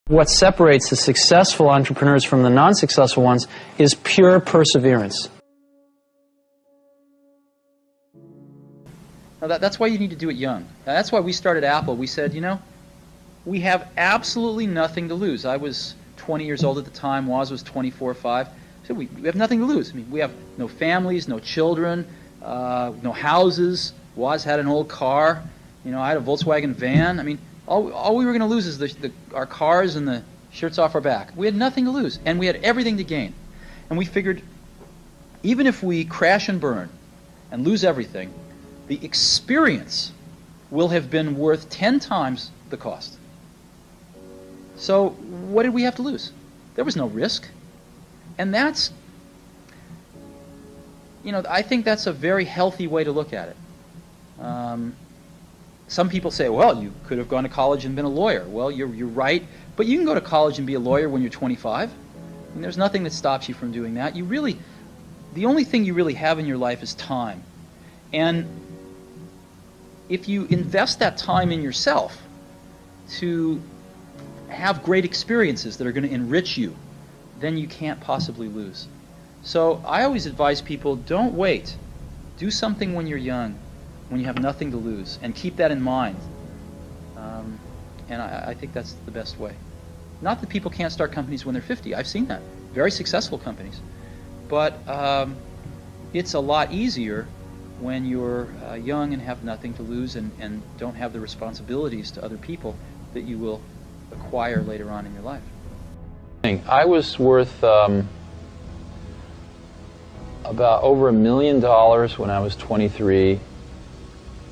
What separates the successful entrepreneurs from the non-successful ones is pure perseverance. Now that's why you need to do it young. Now that's why we started Apple. We said, you know, we have absolutely nothing to lose. I was 20 years old at the time. Woz was 24 or 5. So we have nothing to lose. I mean, we have no families, no children, no houses. Woz had an old car. You know, I had a Volkswagen van. I mean, all we were going to lose is our cars and the shirts off our back. We had nothing to lose, and we had everything to gain. And we figured, even if we crash and burn and lose everything, the experience will have been worth 10 times the cost. So what did we have to lose? There was no risk. And that's, you know, I think that's a very healthy way to look at it. Some people say, well, you could have gone to college and been a lawyer. Well, you're right, but you can go to college and be a lawyer when you're 25. And there's nothing that stops you from doing that. The only thing you really have in your life is time. And if you invest that time in yourself to have great experiences that are going to enrich you, then you can't possibly lose. So I always advise people, don't wait. Do something when you're young, when you have nothing to lose, and keep that in mind. And I think that's the best way. Not that people can't start companies when they're 50. I've seen that. Very successful companies. But it's a lot easier when you're young and have nothing to lose and don't have the responsibilities to other people that you will acquire later on in your life. I was worth about over $1 million when I was 23,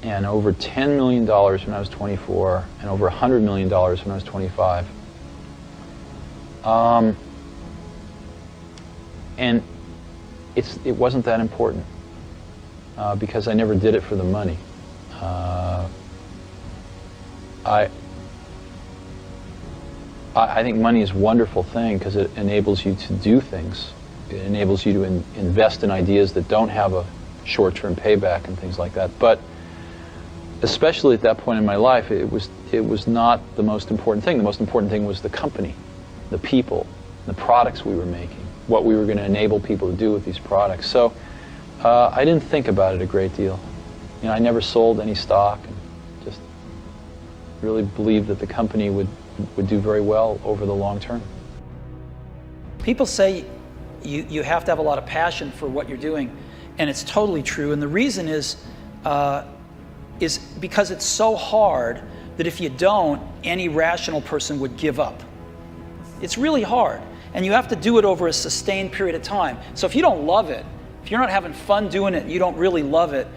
and over $10 million when I was 24, and over $100 million when I was 25. And it wasn't that important because I never did it for the money. I think money is a wonderful thing because it enables you to do things. It enables you to invest in ideas that don't have a short-term payback and things like that. But especially at that point in my life, it was not the most important thing. The most important thing was the company, the people, the products we were making, what we were going to enable people to do with these products. So I didn't think about it a great deal. You know, I never sold any stock, and just really believed that the company would do very well over the long term. People say you have to have a lot of passion for what you're doing, and it's totally true. And the reason is because it's so hard that if you don't, any rational person would give up. It's really hard, and you have to do it over a sustained period of time. So if you don't love it, if you're not having fun doing it, and you don't really love it,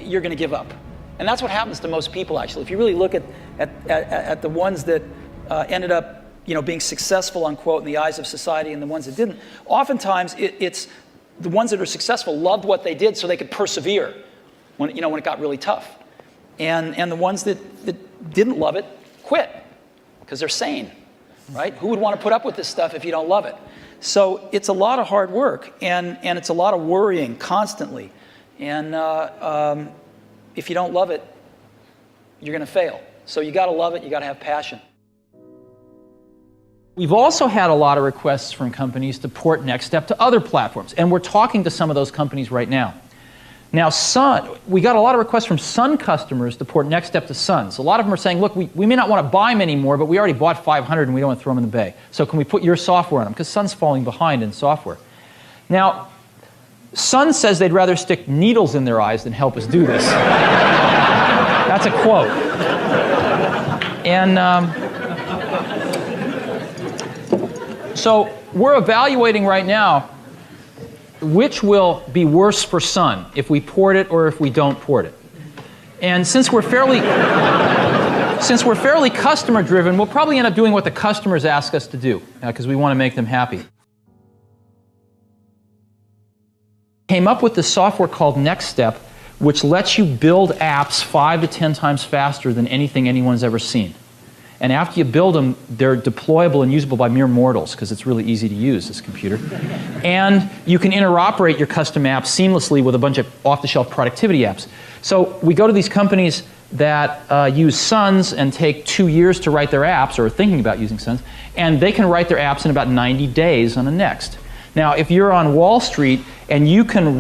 you're going to give up. And that's what happens to most people, actually. If you really look at the ones that ended up, you know, being successful, unquote, in the eyes of society, and the ones that didn't, oftentimes it's the ones that are successful loved what they did so they could persevere when it got really tough. And the ones that didn't love it quit because they're sane, right? Who would want to put up with this stuff if you don't love it? So it's a lot of hard work, and it's a lot of worrying constantly. And if you don't love it, you're going to fail. So you got to love it, you got to have passion. We've also had a lot of requests from companies to port NextStep to other platforms, and we're talking to some of those companies right now. Now, we got a lot of requests from Sun customers to port NextStep to Sun. So a lot of them are saying, look, we may not want to buy them anymore, but we already bought 500 and we don't want to throw them in the bay. So can we put your software on them? Because Sun's falling behind in software. Now, Sun says they'd rather stick needles in their eyes than help us do this. That's a quote. And so we're evaluating right now which will be worse for Sun, if we port it or if we don't port it. And since we're fairly customer-driven, we'll probably end up doing what the customers ask us to do, because we want to make them happy. Came up with this software called NextStep, which lets you build apps 5 to 10 times faster than anything anyone's ever seen. And after you build them, they're deployable and usable by mere mortals, because it's really easy to use, this computer. And you can interoperate your custom apps seamlessly with a bunch of off-the-shelf productivity apps. So we go to these companies that use Suns and take 2 years to write their apps, or are thinking about using Suns, and they can write their apps in about 90 days on the Next. Now, if you're on Wall Street and you can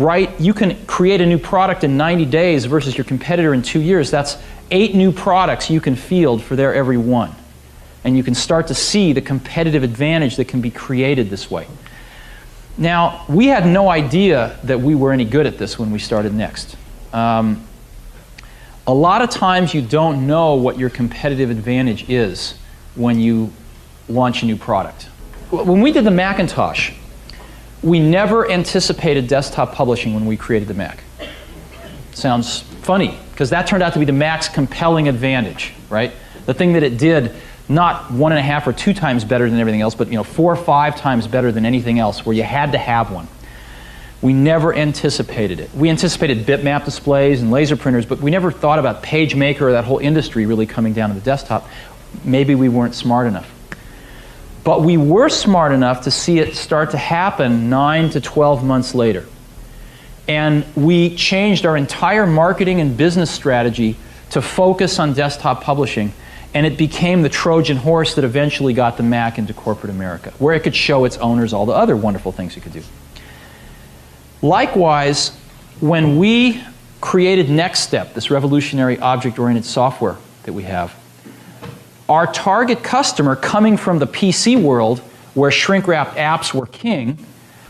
create a new product in 90 days versus your competitor in 2 years, that's 8 new products you can field for their every one. And you can start to see the competitive advantage that can be created this way. Now, we had no idea that we were any good at this when we started Next. A lot of times you don't know what your competitive advantage is when you launch a new product. When we did the Macintosh, we never anticipated desktop publishing when we created the Mac. Sounds funny, because that turned out to be the Mac's compelling advantage, right? The thing that it did, not 1.5 or 2 times better than everything else, but 4 or 5 times better than anything else, where you had to have one. We never anticipated it. We anticipated bitmap displays and laser printers, but we never thought about PageMaker or that whole industry really coming down to the desktop. Maybe we weren't smart enough. But we were smart enough to see it start to happen 9 to 12 months later. And we changed our entire marketing and business strategy to focus on desktop publishing, and it became the Trojan horse that eventually got the Mac into corporate America, where it could show its owners all the other wonderful things it could do. Likewise, when we created NextStep, this revolutionary object-oriented software that we have, our target customer, coming from the PC world, where shrink-wrapped apps were king,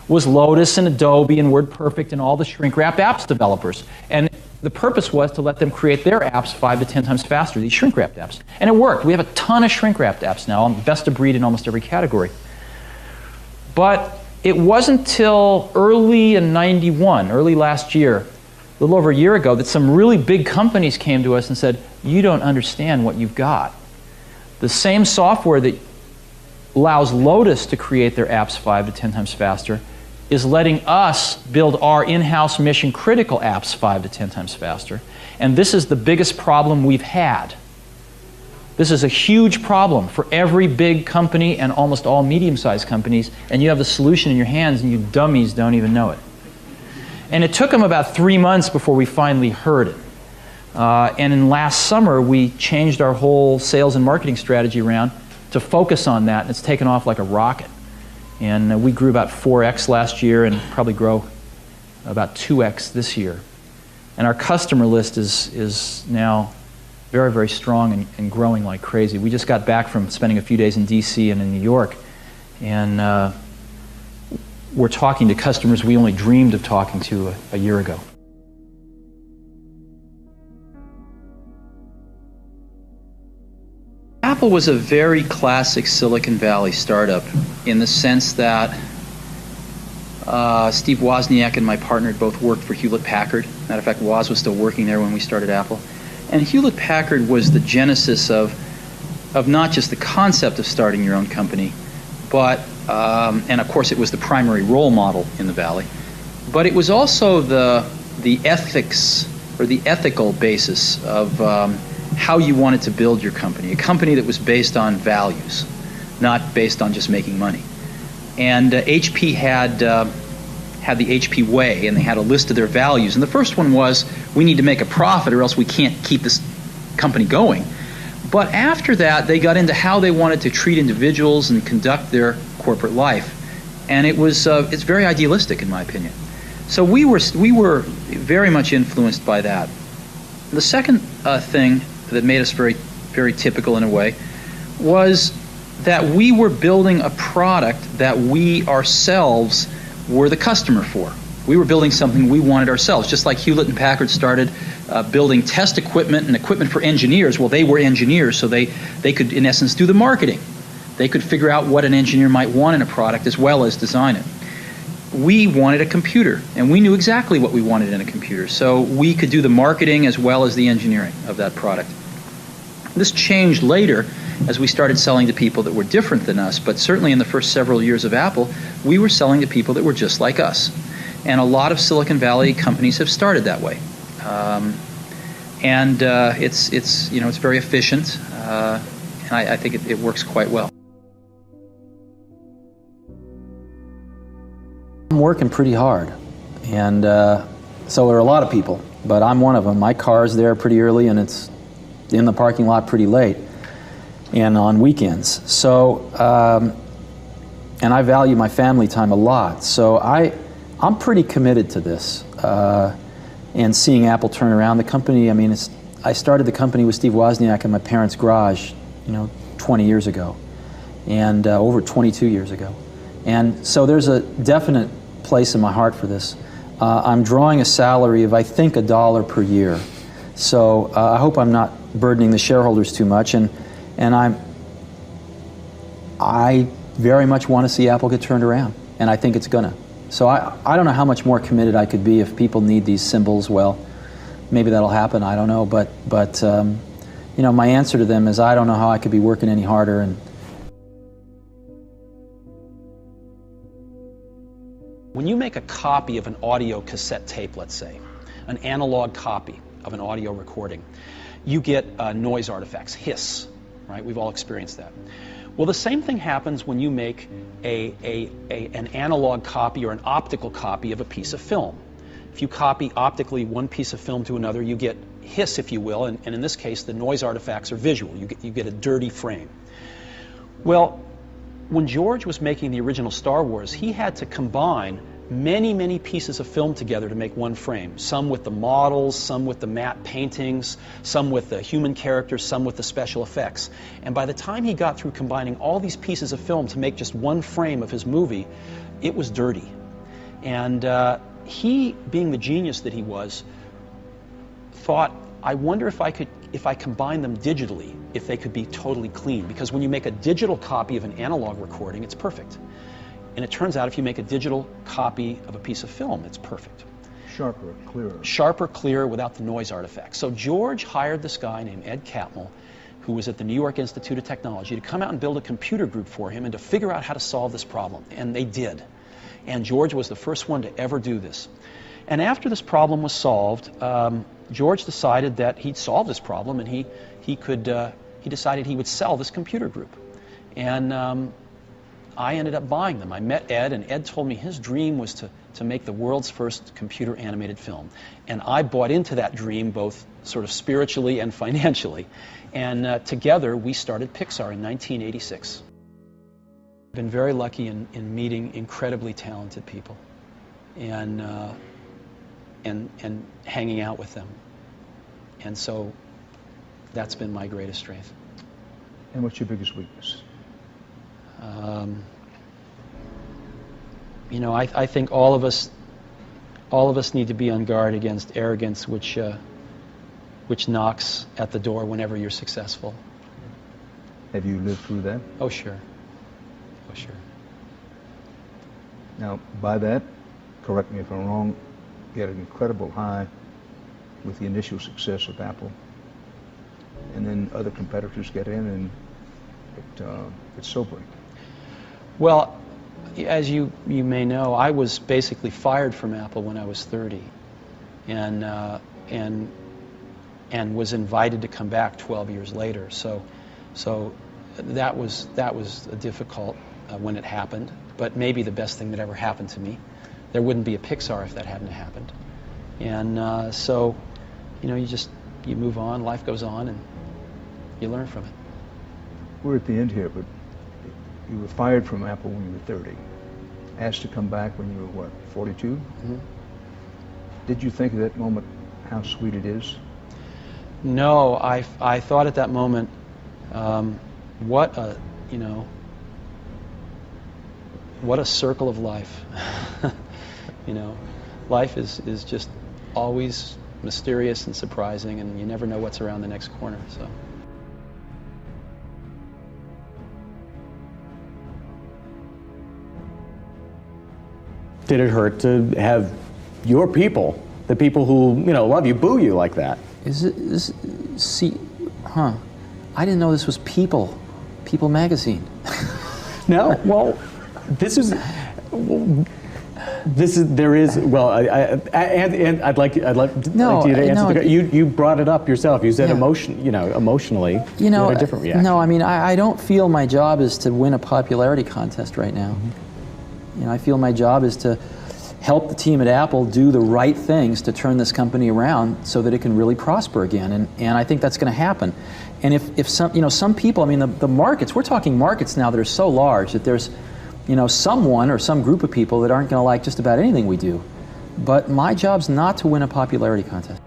was Lotus and Adobe and WordPerfect and all the shrink-wrapped apps developers. And the purpose was to let them create their apps 5 to 10 times faster, these shrink-wrapped apps. And it worked. We have a ton of shrink-wrapped apps now, best of breed in almost every category. But it wasn't till early in '91, early last year, a little over a year ago, that some really big companies came to us and said, "You don't understand what you've got. The same software that allows Lotus to create their apps 5 to 10 times faster is letting us build our in-house mission-critical apps 5 to 10 times faster. And this is the biggest problem we've had. This is a huge problem for every big company and almost all medium-sized companies, and you have the solution in your hands and you dummies don't even know it." And it took them about 3 months before we finally heard it. And in last summer, we changed our whole sales and marketing strategy around to focus on that, and it's taken off like a rocket. And we grew about 4x last year and probably grow about 2x this year. And our customer list is now very, very strong and growing like crazy. We just got back from spending a few days in DC and in New York, and we're talking to customers we only dreamed of talking to a year ago. Apple was a very classic Silicon Valley startup in the sense that Steve Wozniak and my partner had both worked for Hewlett-Packard. Matter of fact, Woz was still working there when we started Apple. And Hewlett-Packard was the genesis of not just the concept of starting your own company, but, and of course it was the primary role model in the Valley, but it was also the ethics or the ethical basis of how you wanted to build your company, a company that was based on values, not based on just making money. And HP had the HP way, and they had a list of their values. And the first one was, we need to make a profit or else we can't keep this company going. But after that, they got into how they wanted to treat individuals and conduct their corporate life. And it's very idealistic, in my opinion. So we were very much influenced by that. The second thing that made us very, very typical in a way was that we were building a product that we ourselves were the customer for. We were building something we wanted ourselves, just like Hewlett and Packard started building test equipment and equipment for engineers. Well, they were engineers, so they could, in essence, do the marketing. They could figure out what an engineer might want in a product as well as design it. We wanted a computer, and we knew exactly what we wanted in a computer, so we could do the marketing as well as the engineering of that product. This changed later as we started selling to people that were different than us, but certainly in the first several years of Apple, we were selling to people that were just like us. And a lot of Silicon Valley companies have started that way. It's very efficient, and I think it works quite well. I'm working pretty hard, and so are a lot of people, but I'm one of them. My car's there pretty early, and it's in the parking lot pretty late and on weekends. So, and I value my family time a lot. So I'm pretty committed to this and seeing Apple turn around. The company, I mean, I started the company with Steve Wozniak in my parents' garage, 20 years ago, and over 22 years ago. And so there's a definite place in my heart for this. I'm drawing a salary of, I think, $1 per year. So I hope I'm not burdening the shareholders too much. And I very much want to see Apple get turned around, and I think it's gonna. So I don't know how much more committed I could be. If people need these symbols, well, maybe that'll happen. I don't know. But my answer to them is I don't know how I could be working any harder. And when you make a copy of an audio cassette tape, let's say, an analog copy of an audio recording, you get noise artifacts, hiss, right? We've all experienced that. Well, the same thing happens when you make an analog copy or an optical copy of a piece of film. If you copy optically one piece of film to another, you get hiss, if you will, and in this case, the noise artifacts are visual. You get a dirty frame. Well, when George was making the original Star Wars, he had to combine many, many pieces of film together to make one frame. Some with the models, some with the matte paintings, some with the human characters, some with the special effects. And by the time he got through combining all these pieces of film to make just one frame of his movie, it was dirty. And he, being the genius that he was, thought, I wonder if I combine them digitally, if they could be totally clean. Because when you make a digital copy of an analog recording, it's perfect. And it turns out if you make a digital copy of a piece of film, it's perfect. Sharper, clearer. Sharper, clearer, without the noise artifacts. So George hired this guy named Ed Catmull, who was at the New York Institute of Technology, to come out and build a computer group for him and to figure out how to solve this problem. And they did. And George was the first one to ever do this. And after this problem was solved, George decided that he'd solve this problem, and he decided he would sell this computer group. And I ended up buying them. I met Ed, and Ed told me his dream was to make the world's first computer animated film. And I bought into that dream, both sort of spiritually and financially. And together, we started Pixar in 1986. I've been very lucky in meeting incredibly talented people and hanging out with them. And so that's been my greatest strength. And what's your biggest weakness? I think all of us need to be on guard against arrogance, which knocks at the door whenever you're successful. Have you lived through that? Oh, sure. Oh, sure. Now, by that, correct me if I'm wrong, you had an incredible high with the initial success of Apple, and then other competitors get in, and it's sobering. Well, as you may know, I was basically fired from Apple when I was 30, and was invited to come back 12 years later. So that was difficult when it happened, but maybe the best thing that ever happened to me. There wouldn't be a Pixar if that hadn't happened. And so you move on, life goes on, and you learn from it. We're at the end here, but you were fired from Apple when you were 30, asked to come back when you were, what, 42? Mm-hmm. Did you think at that moment how sweet it is? No, I thought at that moment, what a circle of life. Life is just always mysterious and surprising, and you never know what's around the next corner. So. Did it hurt to have your people, the people who love you, boo you like that? I didn't know this was People magazine. No, well, and I'd like you to answer. You brought it up yourself. You said emotionally, you had a different reaction. No, I mean, I don't feel my job is to win a popularity contest right now. Mm-hmm. I feel my job is to help the team at Apple do the right things to turn this company around so that it can really prosper again. And I think that's going to happen. And if some people, I mean, the markets, we're talking markets now that are so large that there's, someone or some group of people that aren't going to like just about anything we do. But my job's not to win a popularity contest.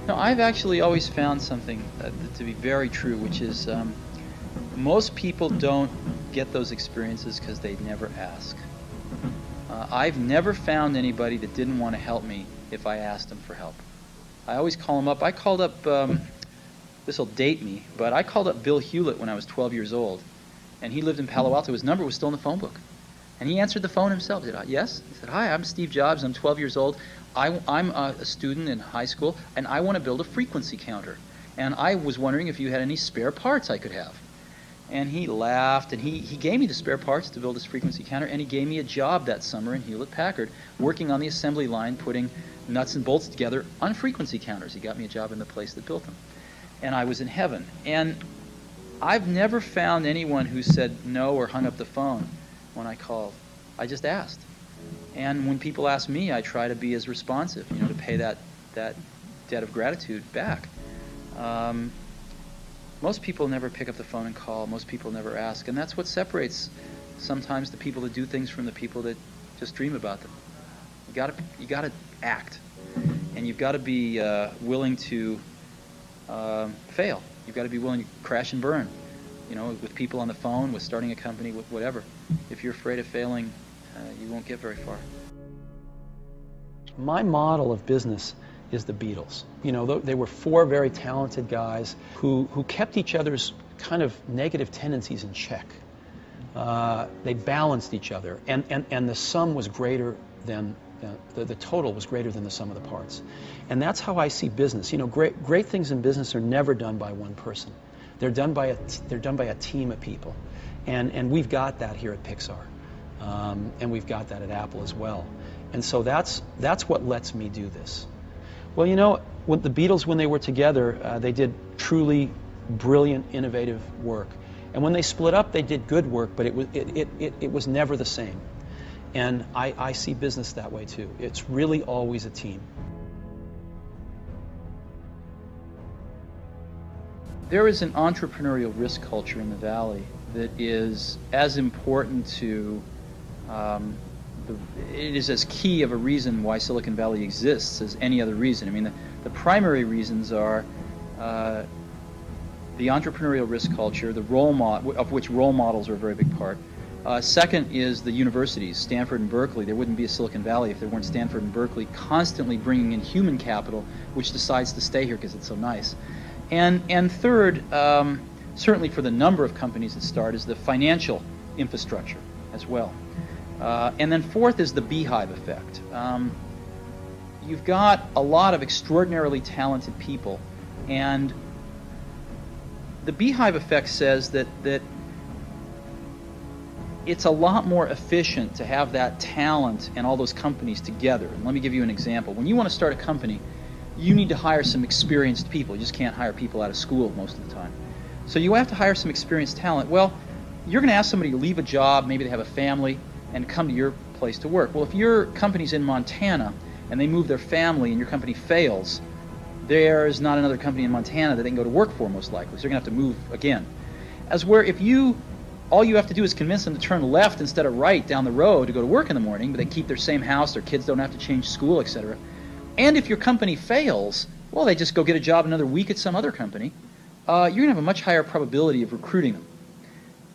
No, I've actually always found something to be very true, which is most people don't get those experiences because they never ask. I've never found anybody that didn't want to help me if I asked them for help. I always call them up. I called up, this will date me, but I called up Bill Hewlett when I was 12 years old, and he lived in Palo Alto. His number was still in the phone book. And he answered the phone himself. He said, yes? He said, hi, I'm Steve Jobs. I'm 12 years old. I'm a student in high school, and I want to build a frequency counter. And I was wondering if you had any spare parts I could have. And he laughed, and he gave me the spare parts to build this frequency counter, and he gave me a job that summer in Hewlett-Packard, working on the assembly line, putting nuts and bolts together on frequency counters. He got me a job in the place that built them. And I was in heaven. And I've never found anyone who said no or hung up the phone when I called. I just asked. And when people ask me, I try to be as responsive, to pay that debt of gratitude back. Most people never pick up the phone and call. Most people never ask. And that's what separates sometimes the people that do things from the people that just dream about them. You gotta act. And you've got to be willing to fail. You've got to be willing to crash and burn, with people on the phone, with starting a company, with whatever. If you're afraid of failing, you won't get very far. My model of business is the Beatles. They were four very talented guys who kept each other's kind of negative tendencies in check. They balanced each other, and the sum was greater than the total was greater than the sum of the parts. And that's how I see business. Great things in business are never done by one person. They're done by a team of people, and we've got that here at Pixar, and we've got that at Apple as well. And so that's what lets me do this. Well, when the Beatles, when they were together, they did truly brilliant, innovative work. And when they split up, they did good work, but it was never the same. And I see business that way too. It's really always a team. There is an entrepreneurial risk culture in the Valley that is as important to, it is as key of a reason why Silicon Valley exists as any other reason. I mean, the primary reasons are the entrepreneurial risk culture, the of which role models are a very big part. Second is the universities, Stanford and Berkeley. There wouldn't be a Silicon Valley if there weren't Stanford and Berkeley constantly bringing in human capital, which decides to stay here because it's so nice. And third, certainly for the number of companies that start, is the financial infrastructure as well. And then fourth is the beehive effect. You've got a lot of extraordinarily talented people, and the beehive effect says that it's a lot more efficient to have that talent and all those companies together. And let me give you an example. When you want to start a company, you need to hire some experienced people. You just can't hire people out of school most of the time. So you have to hire some experienced talent. Well, you're going to ask somebody to leave a job, maybe they have a family, and come to your place to work. Well, if your company's in Montana and they move their family and your company fails, there's not another company in Montana that they can go to work for, most likely. So you're going to have to move again. As where if all you have to do is convince them to turn left instead of right down the road to go to work in the morning, but they keep their same house, their kids don't have to change school, etc. And if your company fails, well, they just go get a job another week at some other company. You're going to have a much higher probability of recruiting them.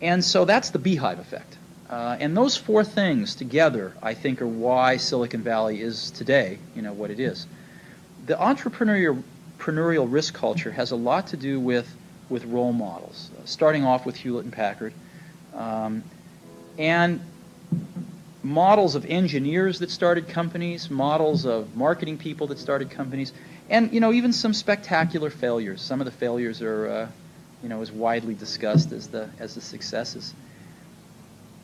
And so that's the beehive effect. And those four things together, I think, are why Silicon Valley is today, what it is. The entrepreneurial risk culture has a lot to do with role models, starting off with Hewlett and Packard, and models of engineers that started companies, models of marketing people that started companies, and even some spectacular failures. Some of the failures are as widely discussed as the successes.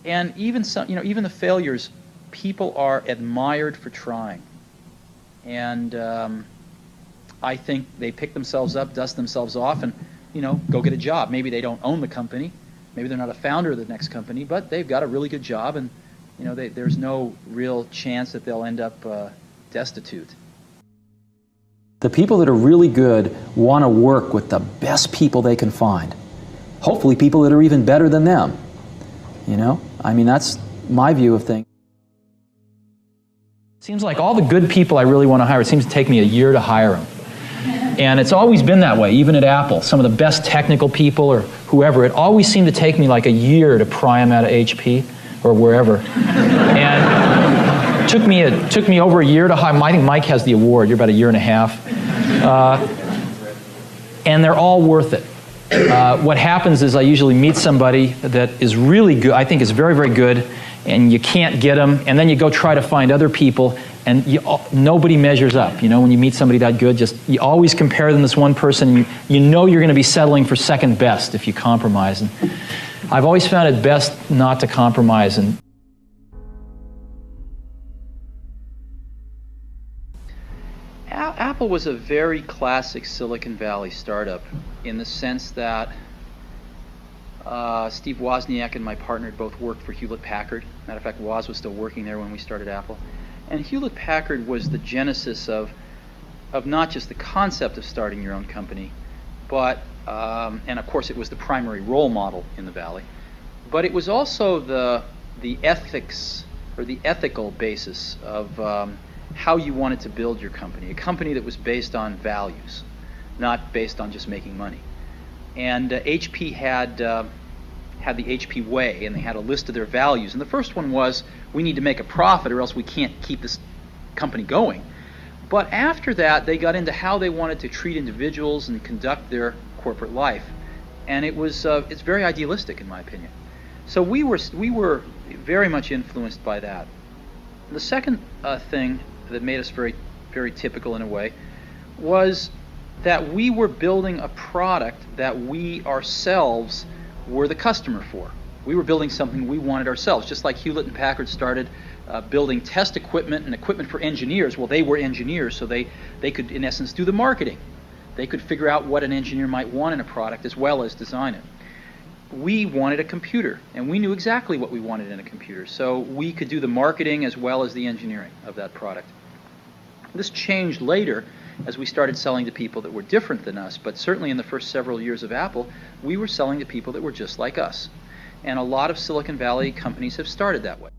And even even the failures, people are admired for trying. And I think they pick themselves up, dust themselves off, and go get a job. Maybe they don't own the company. Maybe they're not a founder of the next company, but they've got a really good job, and there's no real chance that they'll end up destitute. The people that are really good want to work with the best people they can find. Hopefully people that are even better than them. I mean, that's my view of things. It seems like all the good people I really want to hire, it seems to take me a year to hire them. And it's always been that way, even at Apple. Some of the best technical people or whoever, it always seemed to take me like a year to pry them out of HP or wherever. And it took me over a year to hire. I think Mike has the award. You're about a year and a half. And they're all worth it. What happens is I usually meet somebody that is really good, I think is very, very good, and you can't get them, and then you go try to find other people, and nobody measures up. When you meet somebody that good, you always compare them to this one person, and you know you're going to be settling for second best if you compromise. And I've always found it best not to compromise. And Apple was a very classic Silicon Valley startup in the sense that Steve Wozniak and my partner had both worked for Hewlett-Packard. Matter of fact, Woz was still working there when we started Apple. And Hewlett-Packard was the genesis of not just the concept of starting your own company, but, and of course it was the primary role model in the Valley, but it was also the ethics or the ethical basis of how you wanted to build your company, a company that was based on values, not based on just making money. And HP had the HP way, and they had a list of their values. And the first one was, we need to make a profit or else we can't keep this company going. But after that, they got into how they wanted to treat individuals and conduct their corporate life. And it's very idealistic in my opinion. So we were very much influenced by that. The second thing that made us very, very typical in a way was that we were building a product that we ourselves were the customer for. We were building something we wanted ourselves, just like Hewlett and Packard started building test equipment and equipment for engineers. Well, they were engineers, so they could, in essence, do the marketing. They could figure out what an engineer might want in a product as well as design it. We wanted a computer, and we knew exactly what we wanted in a computer, so we could do the marketing as well as the engineering of that product. This changed later as we started selling to people that were different than us, but certainly in the first several years of Apple, we were selling to people that were just like us. And a lot of Silicon Valley companies have started that way.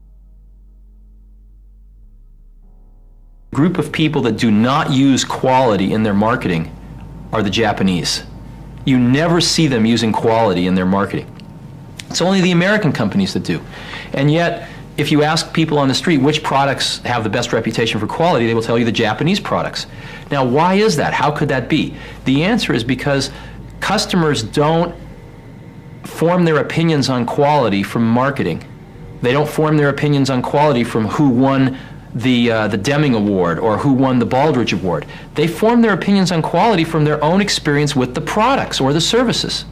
group of people that do not use quality in their marketing are the Japanese. You never see them using quality in their marketing. It's only the American companies that do. And yet, if you ask people on the street which products have the best reputation for quality, they will tell you the Japanese products. Now, why is that? How could that be? The answer is because customers don't form their opinions on quality from marketing. They don't form their opinions on quality from who won the Deming Award or who won the Baldrige Award. They form their opinions on quality from their own experience with the products or the services.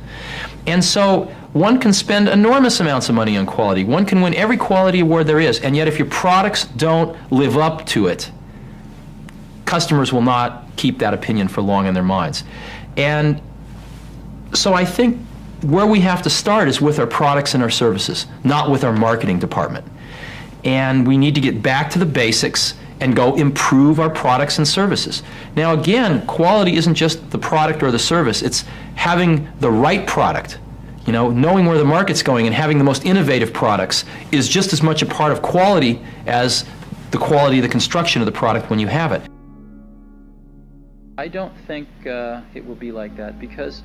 And so one can spend enormous amounts of money on quality. One can win every quality award there is, and yet if your products don't live up to it, customers will not keep that opinion for long in their minds. And so I think where we have to start is with our products and our services, not with our marketing department. And we need to get back to the basics and go improve our products and services. Now again, quality isn't just the product or the service, it's having the right product. You know, knowing where the market's going and having the most innovative products is just as much a part of quality as the quality of the construction of the product when you have it. I don't think it will be like that because,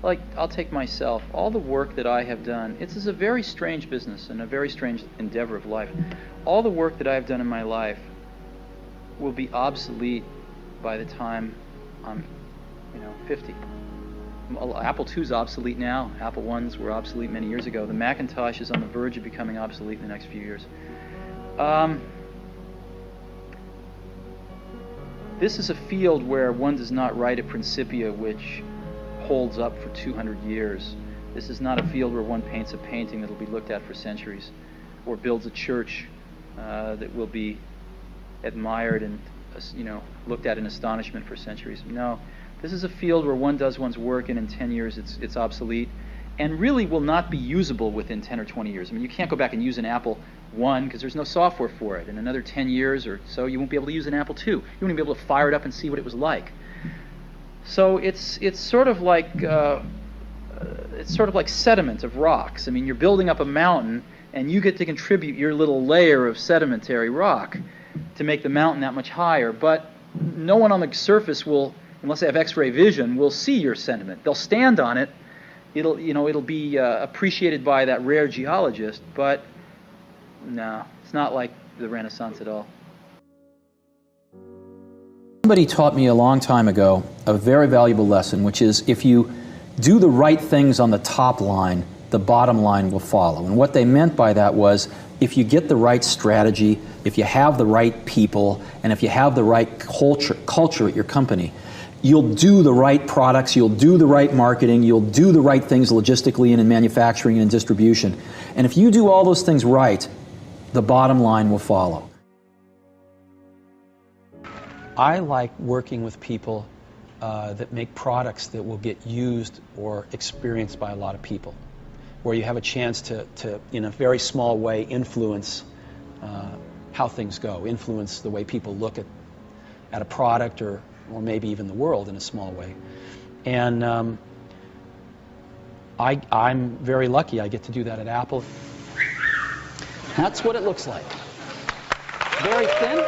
like, I'll take myself, all the work that I have done, it's a very strange business and a very strange endeavor of life. All the work that I've done in my life will be obsolete by the time I'm, 50. Apple II's obsolete now. Apple I's were obsolete many years ago. The Macintosh is on the verge of becoming obsolete in the next few years. This is a field where one does not write a Principia which holds up for 200 years. This is not a field where one paints a painting that will be looked at for centuries, or builds a church that will be admired and looked at in astonishment for centuries. No, This is a field where one does one's work, and in 10 years it's obsolete, and really will not be usable within 10 or 20 years. I mean, you can't go back and use an Apple I because there's no software for it. In another 10 years or so, you won't be able to use an Apple II. You won't even be able to fire it up and see what it was like. So it's sort of like sediment of rocks. I mean, you're building up a mountain, and you get to contribute your little layer of sedimentary rock to make the mountain that much higher. But no one on the surface will, unless they have X-ray vision, will see your sediment. They'll stand on it. It'll be appreciated by that rare geologist, but no, it's not like the Renaissance at all. Somebody taught me a long time ago a very valuable lesson, which is if you do the right things on the top line, the bottom line will follow. And what they meant by that was if you get the right strategy, if you have the right people, and if you have the right culture at your company, you'll do the right products, you'll do the right marketing, you'll do the right things logistically and in manufacturing and in distribution. And if you do all those things right, the bottom line will follow. I like working with people that make products that will get used or experienced by a lot of people, where you have a chance to in a very small way, influence how things go, influence the way people look at a product or maybe even the world in a small way. And I'm very lucky I get to do that at Apple. That's what it looks like. Very thin.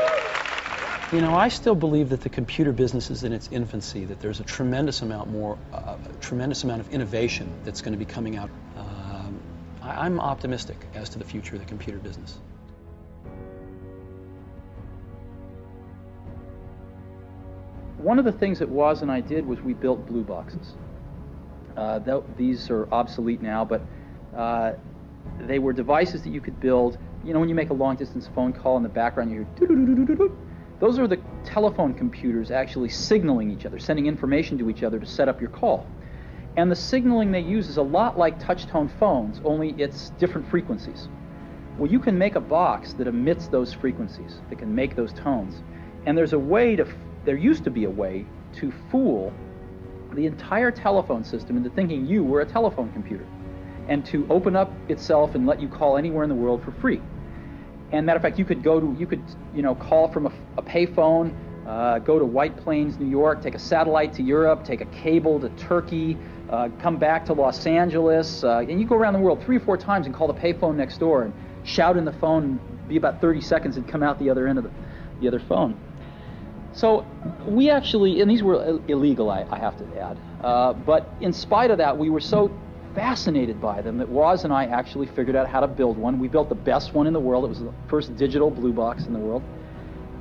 You know, I still believe that the computer business is in its infancy, that there's a tremendous amount of innovation that's going to be coming out. I'm optimistic as to the future of the computer business. One of the things that Woz and I did was we built blue boxes. These are obsolete now, but they were devices that you could build. You know, when you make a long-distance phone call, in the background you hear doo-doo-doo-doo-doo-doo. Those are the telephone computers actually signaling each other, sending information to each other to set up your call. And the signaling they use is a lot like touch-tone phones, only it's different frequencies. Well, you can make a box that emits those frequencies, that can make those tones. And there used to be a way to fool the entire telephone system into thinking you were a telephone computer, and to open up itself and let you call anywhere in the world for free. And matter of fact, you could call from a payphone, go to White Plains, New York, take a satellite to Europe, take a cable to Turkey, come back to Los Angeles, and you go around the world 3 or 4 times and call the payphone next door and shout in the phone, and be about 30 seconds and come out the other end of the other phone. So we actually, and these were illegal, I have to add, but in spite of that, we were so fascinated by them that Woz and I actually figured out how to build one. We built the best one in the world. It was the first digital blue box in the world.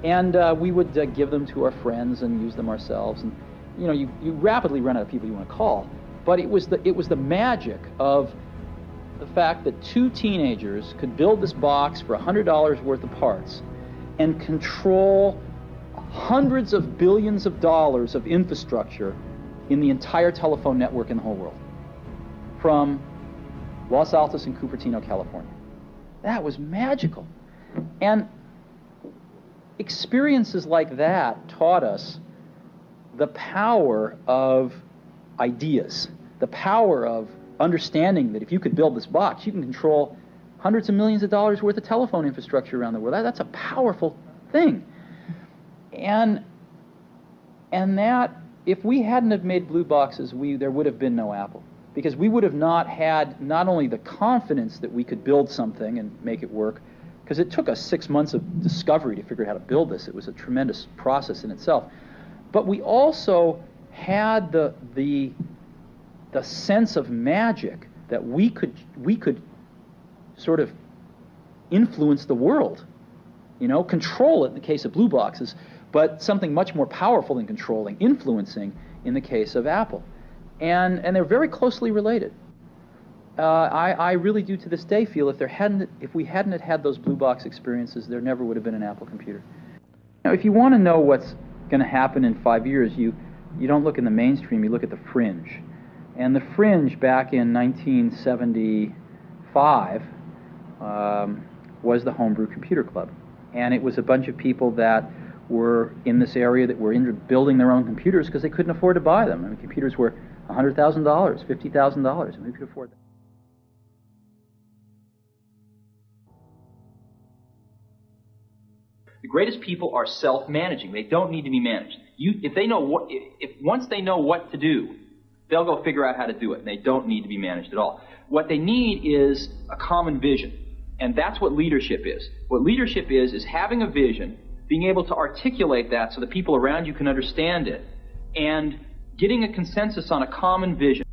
And we would give them to our friends and use them ourselves. And you rapidly run out of people you want to call. But it was the magic of the fact that 2 teenagers could build this box for $100 worth of parts and control hundreds of billions of dollars of infrastructure in the entire telephone network in the whole world, from Los Altos and Cupertino, California. That was magical. And experiences like that taught us the power of ideas, the power of understanding that if you could build this box, you can control hundreds of millions of dollars worth of telephone infrastructure around the world. That's a powerful thing. And that, if we hadn't have made blue boxes, there would have been no Apple. Because we would have not had not only the confidence that we could build something and make it work, because it took us 6 months of discovery to figure out how to build this. It was a tremendous process in itself. But we also had the sense of magic that we could sort of influence the world, control it in the case of blue boxes, but something much more powerful than controlling, influencing in the case of Apple. And they're very closely related. I really do to this day feel if we hadn't had those blue box experiences, there never would have been an Apple computer. Now, if you want to know what's going to happen in 5 years, you don't look in the mainstream, you look at the fringe. And the fringe back in 1975 was the Homebrew Computer Club. And it was a bunch of people that were in this area that were building their own computers because they couldn't afford to buy them. I mean, computers were $100,000, $50,000, and we could afford them. The greatest people are self-managing. They don't need to be managed. Once they know what to do, they'll go figure out how to do it, and they don't need to be managed at all. What they need is a common vision, and that's what leadership is. What leadership is having a vision, being able to articulate that so the people around you can understand it, and getting a consensus on a common vision.